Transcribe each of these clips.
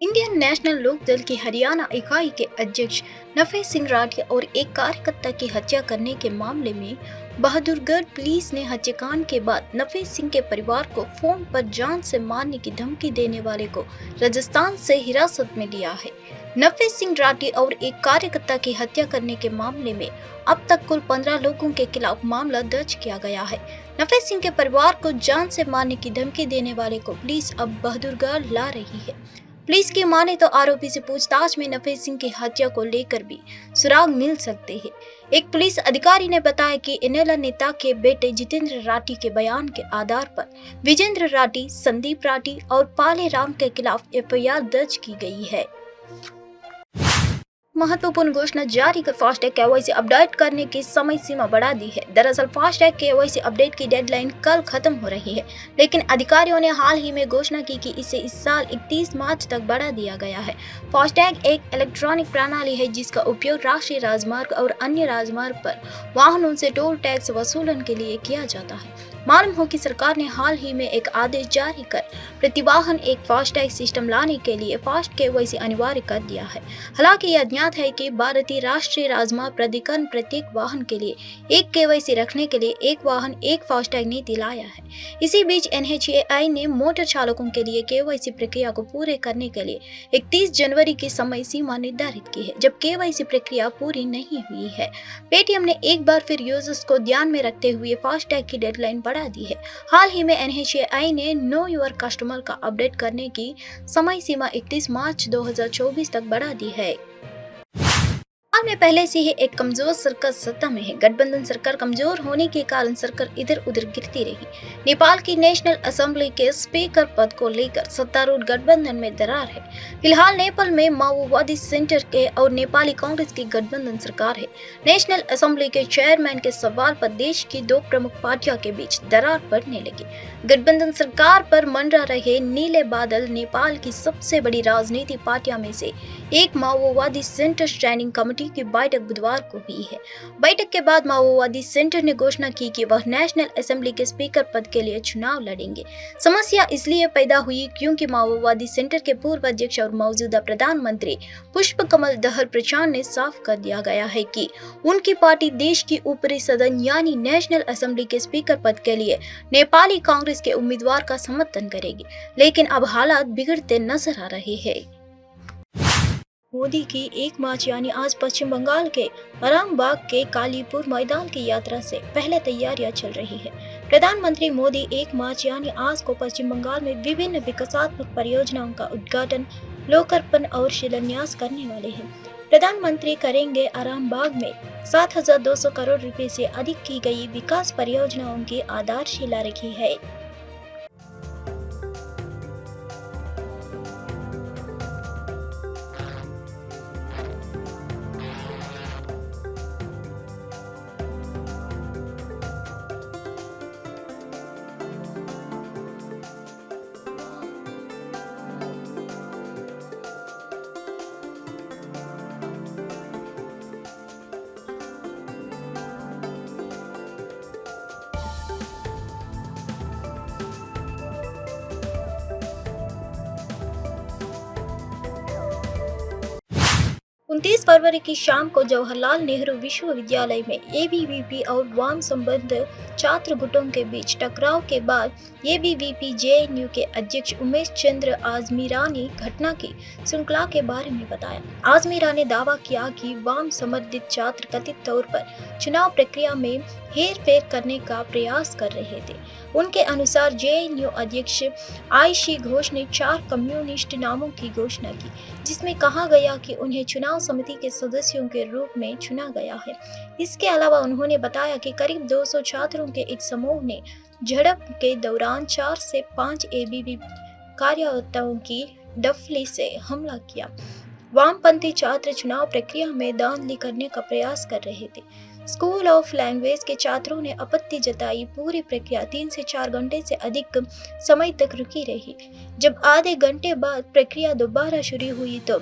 Indian national लोक दल की हरियाणा इकाई के अध्यक्ष नफे सिंह राठी और एक कार्यकर्ता की हत्या करने के मामले में बहादुरगढ़ पुलिस ने हत्याकांड के बाद नफे सिंह के परिवार को फोन पर जान से मारने की धमकी देने वाले को राजस्थान से हिरासत में लिया है। नफे सिंह राठी और एक कार्यकर्ता की हत्या करने के मामले में अब तक कुल 15 लोगों के खिलाफ मामला दर्ज किया गया है। नफे सिंह के परिवार को जान से मारने की धमकी देने वाले को पुलिस अब बहादुरगढ़ ला रही है। पुलिस की माने तो आरोपी से पूछताछ में नफे सिंह की हत्या को लेकर भी सुराग मिल सकते हैं। एक पुलिस अधिकारी ने बताया कि इनेला नेता के बेटे जितेंद्र राठी के बयान के आधार पर विजेंद्र राठी, संदीप राठी और पाले राम के खिलाफ एफआईआर दर्ज की गई है। महत्वपूर्ण घोषणा जारी कर फास्टैग केवाईसी अपडेट करने की समय सीमा बढ़ा दी है। दरअसल फास्टैग केवाईसी अपडेट की डेडलाइन कल खत्म हो रही है, लेकिन अधिकारियों ने हाल ही में घोषणा की कि इसे इस साल 31 मार्च तक बढ़ा दिया गया है। फास्टैग एक इलेक्ट्रॉनिक प्रणाली है जिसका उपयोग राष्ट्रीय राजमार्ग और अन्य राजमार्ग पर वाहनों से टोल टैक्स वसूलन के लिए किया जाता है। मालूम हो कि सरकार ने हाल ही में एक आदेश जारी कर प्रतिवाहन एक फास्टैग सिस्टम लाने के लिए फास्ट केवाईसी अनिवार्य कर दिया है। हालांकि यह ज्ञात है कि भारतीय राष्ट्रीय राजमार्ग प्राधिकरण प्रत्येक वाहन के लिए एक केवाईसी रखने के लिए एक वाहन एक फास्टैग नीति लाया है। इसी बीच एनएचएआई ने मोटर चालकों के लिए केवाईसी प्रक्रिया को पूरे करने के लिए 31 जनवरी की समय सीमा निर्धारित की है, जब केवाईसी प्रक्रिया पूरी नहीं हुई है। पेटीएम ने एक बार फिर यूजर्स को ध्यान में रखते हुए फास्टैग की डेडलाइन बढ़ा दी है। हाल ही में एनएचएआई ने नो योर कस्टमर का अपडेट करने की समय सीमा 31 मार्च 2024 तक बढ़ा दी है। हाल में पहले से ही एक कमजोर सरकार सत्ता में है। गठबंधन सरकार कमजोर होने के कारण सरकार इधर उधर गिरती रही। नेपाल की नेशनल असेंबली के स्पीकर पद को लेकर सत्तारूढ़ गठबंधन में दरार है। फिलहाल नेपाल में माओवादी सेंटर के और नेपाली कांग्रेस की गठबंधन सरकार है। नेशनल असेंबली के चेयरमैन के सवाल पर देश की दो प्रमुख पार्टियों के बीच दरार बढ़ने लगी। गठबंधन सरकार पर मंडरा रहे नीले बादल नेपाल की सबसे बड़ी राजनीतिक पार्टियों में से एक माओवादी सेंटर स्टैंडिंग कमेटी की बैठक बुधवार को हुई है। बैठक के बाद माओवादी सेंटर ने घोषणा की कि वह नेशनल असेंबली के स्पीकर पद के लिए चुनाव लड़ेंगे। समस्या इसलिए पैदा हुई क्योंकि माओवादी सेंटर के पूर्व अध्यक्ष और मौजूदा प्रधानमंत्री पुष्प कमल दहल प्रचंड ने साफ कर दिया गया है कि उनकी पार्टी देश की ऊपरी सदन यानी नेशनल असेंबली के स्पीकर पद के लिए नेपाली कांग्रेस के उम्मीदवार का समर्थन करेगी, लेकिन अब हालात बिगड़ते नजर आ रहे हैं। मोदी की 1 मार्च यानी आज पश्चिम बंगाल के आरामबाग के कालीपुर मैदान की यात्रा से पहले तैयारियां चल रही है। प्रधानमंत्री मोदी 1 मार्च यानी आज को पश्चिम बंगाल में विभिन्न विकासात्मक परियोजनाओं का उद्घाटन, लोकार्पण और शिलान्यास करने वाले हैं। प्रधानमंत्री करेंगे आरामबाग में 7,200 करोड़ रुपए से अधिक की गई विकास परियोजनाओं की आधारशिला रखी है। उनतीस फरवरी की शाम को जवाहरलाल नेहरू विश्वविद्यालय में एबीवीपी और वाम संबंध छात्र गुटों के बीच टकराव के बाद एबीवीपी जेएनयू के अध्यक्ष उमेश चंद्र आजमीरा ने घटना की श्रृंखला के बारे में बताया। आजमीरा ने दावा किया कि वाम समर्थित छात्र कथित तौर पर चुनाव प्रक्रिया में हेरफेर करने का प्रयास कर रहे थे। उनके अनुसार जेएनयू अध्यक्ष आईशी घोष ने 4 कम्युनिस्ट नामों की घोषणा की, जिसमें कहा गया कि उन्हें चुनाव समिति के सदस्यों के रूप में चुना गया है। इसके अलावा उन्होंने बताया कि करीब 200 छात्रों के एक समूह ने झड़प के दौरान 4 से 5 एबीवी कार्यकर्ताओं की डफली से हमला किया। वामपंथी छात्र चुनाव प्रक्रिया में धांधली करने का प्रयास कर रहे थे। स्कूल ऑफ लैंग्वेज के छात्रों ने आपत्ति जताई। पूरी प्रक्रिया 3 से 4 घंटे से अधिक समय तक रुकी रही। जब आधे घंटे बाद प्रक्रिया दोबारा शुरू हुई तो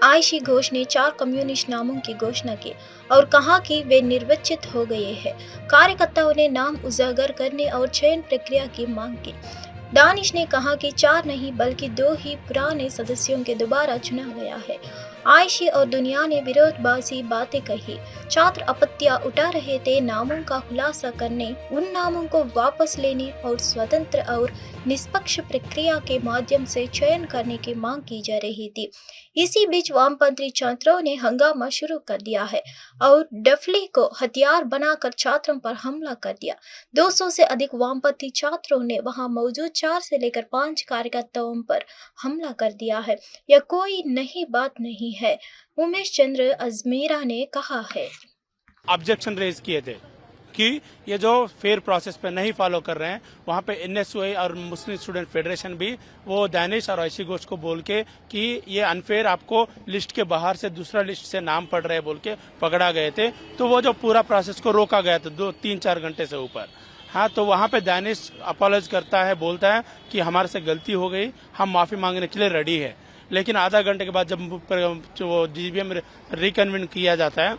आईशी घोष ने 4 कम्युनिस्ट नामों की घोषणा की और कहा कि वे निर्वाचित हो गए हैं। कार्यकर्ताओं ने नाम उजागर करने और चयन प्रक्रिया की मांग की। दानिश ने कहा कि 4 नहीं बल्कि 2 ही पुराने सदस्यों के दोबारा चुना गया है। आयशी और दुनिया ने विरोधाभासी बातें कही। छात्र आपत्तियां उठा रहे थे, नामों का खुलासा करने, उन नामों को वापस लेने और स्वतंत्र और निष्पक्ष प्रक्रिया के माध्यम से चयन करने की मांग की जा रही थी। इसी बीच वामपंथी छात्रों ने हंगामा शुरू कर दिया है और डफली को हथियार बनाकर छात्रों पर हमला कर दिया। 200 से अधिक वामपंथी छात्रों ने वहां मौजूद 4 से लेकर 5 कार्यकर्ताओं पर हमला कर दिया है। यह कोई नई बात नहीं है, उमेश चंद्र अजमेरा ने कहा है। ऑब्जेक्शन रेज किए थे कि ये जो फेयर प्रोसेस पे नहीं फॉलो कर रहे हैं, वहाँ पे NSUI और मुस्लिम स्टूडेंट फेडरेशन भी वो दानिश और आयशी घोष को बोल के कि ये अनफेयर, आपको लिस्ट के बाहर से दूसरा लिस्ट से नाम पड़ रहे बोल के पकड़ा गए थे। तो वो जो पूरा प्रोसेस को रोका गया था 2-3-4 घंटे से ऊपर। हाँ, तो वहाँ पे दानिश अपॉलोज करता है, बोलता है कि हमारे से गलती हो गई, हम माफी मांगने के लिए रेडी है। लेकिन आधा घंटे के बाद जब वो GBM रिकन्वीन किया जाता है,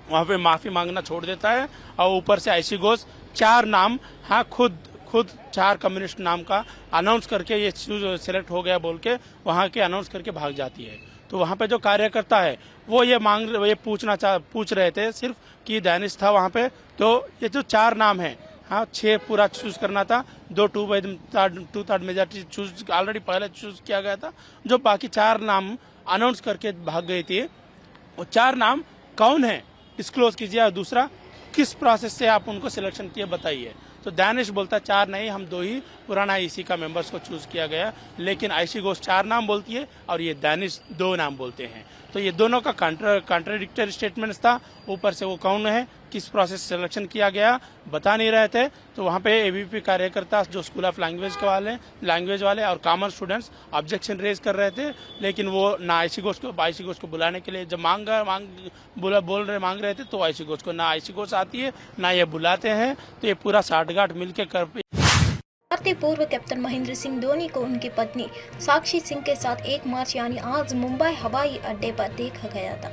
वहाँ पे माफी मांगना छोड़ देता है और ऊपर से आयशी घोष 4 नाम, हाँ खुद 4 कम्युनिस्ट नाम का अनाउंस करके ये सिलेक्ट हो गया बोल के वहाँ के अनाउंस करके भाग जाती है। तो वहाँ पे जो कार्यकर्ता है वो ये पूछ रहे थे सिर्फ कि दानिश था वहाँ पे, तो ये जो 4 नाम है, हाँ 6 पूरा चूज करना था, 2/3 मेजॉरिटी चूज ऑलरेडी पहले चूज किया गया था। जो बाकी 4 नाम अनाउंस करके भाग गई थी, वो 4 नाम कौन है डिस्क्लोज कीजिए, और दूसरा किस प्रोसेस से आप उनको सिलेक्शन किए बताइए। तो दानिश बोलता 4 नहीं, हम 2 ही पुराना IC का मेंबर्स को चूज किया गया। लेकिन आयशी घोष 4 नाम बोलती है और ये दानिश 2 नाम बोलते हैं। तो ये दोनों का कॉन्ट्राडिक्टरी स्टेटमेंट्स था। ऊपर से वो कौन है, किस प्रोसेस से सिलेक्शन किया गया बता नहीं रहे थे। तो वहाँ पे ABP कार्यकर्ता जो स्कूल ऑफ लैंग्वेज वाले और कॉमर्स स्टूडेंट्स ऑब्जेक्शन रेज कर रहे थे। लेकिन वो ना आयशी घोष को बुलाने के लिए जब मांग रहे थे, तो आयशी घोष को ना आयशी घोष आती है ना ये बुलाते हैं। तो ये पूरा साठगांठ मिलकर भारतीय पूर्व कैप्टन महेंद्र सिंह धोनी को उनकी पत्नी साक्षी सिंह के साथ 1 मार्च यानी आज मुंबई हवाई अड्डे पर देखा गया था।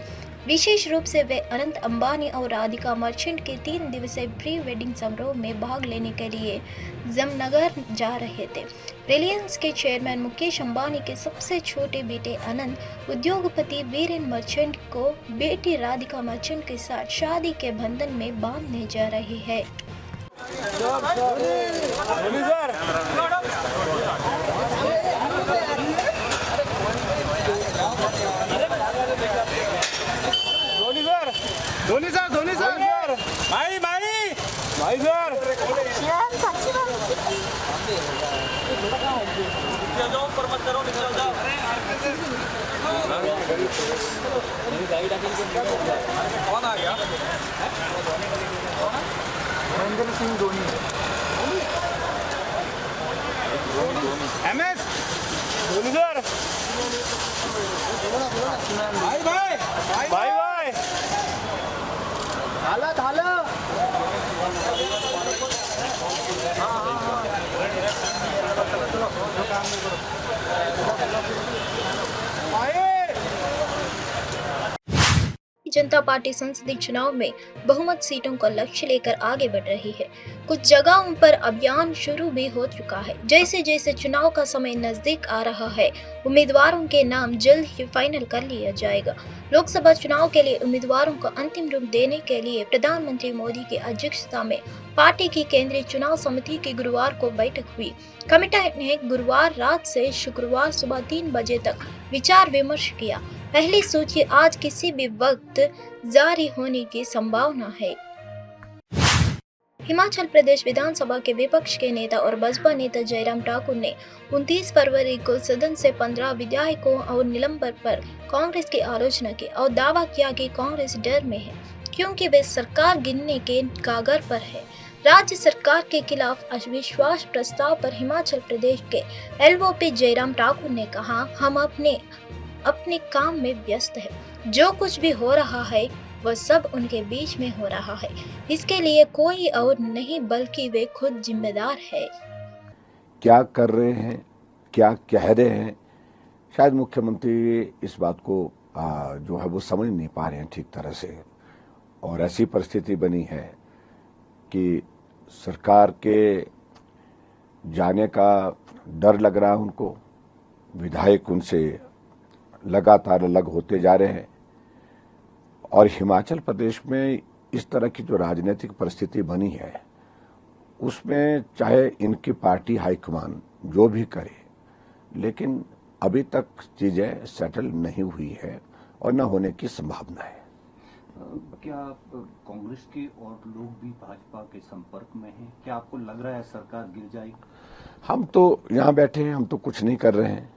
विशेष रूप से वे अनंत अंबानी और राधिका मर्चेंट के 3 दिवसीय प्री वेडिंग समारोह में भाग लेने के लिए जमनगर जा रहे थे। रिलायंस के चेयरमैन मुकेश अंबानी के सबसे छोटे बेटे अनंत उद्योगपति वीरेन मर्चेंट को बेटी राधिका मर्चेंट के साथ शादी के बंधन में बांधने जा रहे हैं। धोनी सर भाई सर कौन आ गया? महेंद्र सिंह धोनी MS धोनी सर भाई झालं जनता पार्टी संसदीय चुनाव में बहुमत सीटों का लक्ष्य लेकर आगे बढ़ रही है। कुछ जगहों पर अभियान शुरू भी हो चुका है। जैसे जैसे चुनाव का समय नजदीक आ रहा है, उम्मीदवारों के नाम जल्द ही फाइनल कर लिया जाएगा। लोकसभा चुनाव के लिए उम्मीदवारों को अंतिम रूप देने के लिए प्रधानमंत्री मोदी की अध्यक्षता में पार्टी की केंद्रीय चुनाव समिति की गुरुवार को बैठक हुई। कमेटी ने गुरुवार रात से शुक्रवार सुबह 3 बजे तक विचार विमर्श किया। पहली सूची आज किसी भी वक्त जारी होने की संभावना है। हिमाचल प्रदेश विधानसभा के विपक्ष के नेता और बसपा नेता जयराम ठाकुर ने 29 फरवरी को सदन से 15 विधायकों और निलंबन पर कांग्रेस की आलोचना की और दावा किया कि कांग्रेस डर में है क्योंकि वे सरकार गिरने के कागर पर है। राज्य सरकार के खिलाफ अविश्वास प्रस्ताव पर हिमाचल प्रदेश के LOP जयराम ठाकुर ने कहा, हम अपने काम में व्यस्त है। जो कुछ भी हो रहा है वह सब उनके बीच में हो रहा है। इसके लिए कोई और नहीं बल्कि वे खुद जिम्मेदार है। क्या कर रहे हैं, क्या कह रहे हैं, शायद मुख्यमंत्री इस बात को जो है वो समझ नहीं पा रहे हैं ठीक तरह से। और ऐसी परिस्थिति बनी है कि सरकार के जाने का डर लग रहा है उनको, विधायक उनसे लगातार अलग होते जा रहे हैं और हिमाचल प्रदेश में इस तरह की जो राजनीतिक परिस्थिति बनी है उसमें चाहे इनकी पार्टी हाईकमान जो भी करे, लेकिन अभी तक चीजें सेटल नहीं हुई है और न होने की संभावना है। क्या कांग्रेस के और लोग भी भाजपा के संपर्क में हैं? क्या आपको लग रहा है सरकार गिर जाएगी? हम तो यहाँ बैठे हैं, हम तो कुछ नहीं कर रहे हैं।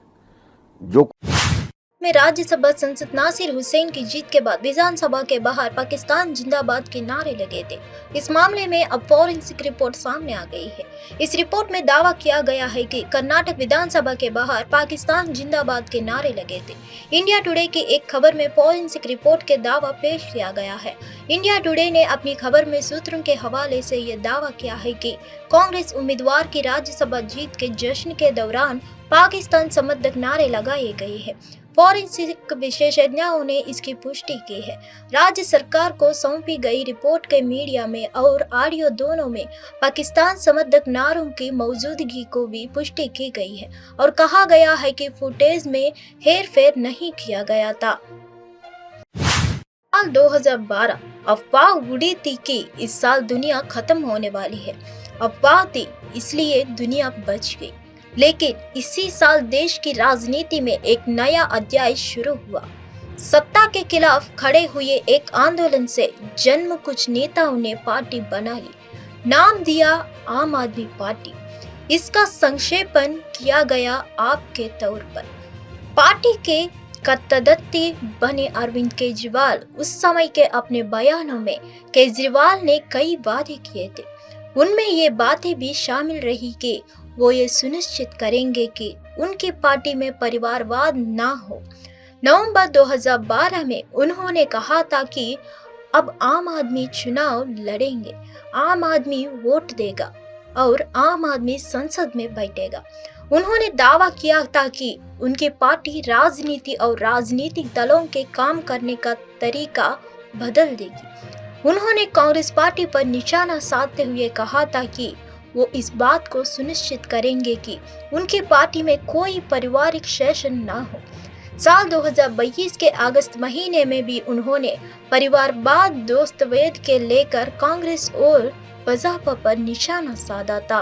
जो में राज्यसभा सांसद नासिर हुसैन की जीत के बाद विधानसभा के बाहर पाकिस्तान जिंदाबाद के नारे लगे थे। इस मामले में अब फॉरेंसिक रिपोर्ट सामने आ गई है। इस रिपोर्ट में दावा किया गया है कि कर्नाटक विधानसभा के बाहर पाकिस्तान जिंदाबाद के नारे लगे थे। इंडिया टुडे की एक खबर में फॉरेंसिक रिपोर्ट के दावा पेश किया गया है। इंडिया टुडे ने अपनी खबर में सूत्रों के हवाले से यह दावा किया है कि कांग्रेस उम्मीदवार की राज्यसभा जीत के जश्न के दौरान पाकिस्तान समर्थक नारे लगाए गए हैं। फॉरेंसिक विशेषज्ञों ने इसकी पुष्टि की है। राज्य सरकार को सौंपी गई रिपोर्ट के मीडिया में और ऑडियो दोनों में पाकिस्तान समर्थक नारों की मौजूदगी को भी पुष्टि की गई है और कहा गया है कि फुटेज में हेरफेर नहीं किया गया था। साल 2012 अफवाह उड़ी थी कि इस साल दुनिया खत्म होने वाली है। अफवाह थी इसलिए दुनिया बच गई, लेकिन इसी साल देश की राजनीति में एक नया अध्याय शुरू हुआ। सत्ता के खिलाफ खड़े हुए एक आंदोलन से जन्म कुछ नेताओं ने पार्टी बना ली। नाम दिया आम आदमी पार्टी। इसका संक्षेपण किया गया आप के तौर पर। पार्टी के कद्दावर बने अरविंद केजरीवाल उस समय के अपने बयानों में केजरीवाल ने कई वादे किए थे। उनमें ये बातें भी शामिल रही कि वो ये सुनिश्चित करेंगे कि उनकी पार्टी में परिवारवाद ना हो। नवंबर 2012 में उन्होंने कहा था कि अब आम आदमी चुनाव लड़ेंगे, आम आदमी वोट देगा और आम आदमी संसद में बैठेगा। उन्होंने दावा किया था कि उनकी पार्टी राजनीति और राजनीतिक दलों के काम करने का तरीका बदल देगी। उन्होंने कांग्रेस पार्टी पर निशाना साधते हुए कहा था कि वो इस बात को सुनिश्चित करेंगे कि उनकी पार्टी में कोई पारिवारिक शोषण ना हो। साल 2022 के अगस्त महीने में भी उन्होंने परिवारवाद दस्तावेज के लेकर कांग्रेस और भाजपा पर निशाना साधा था।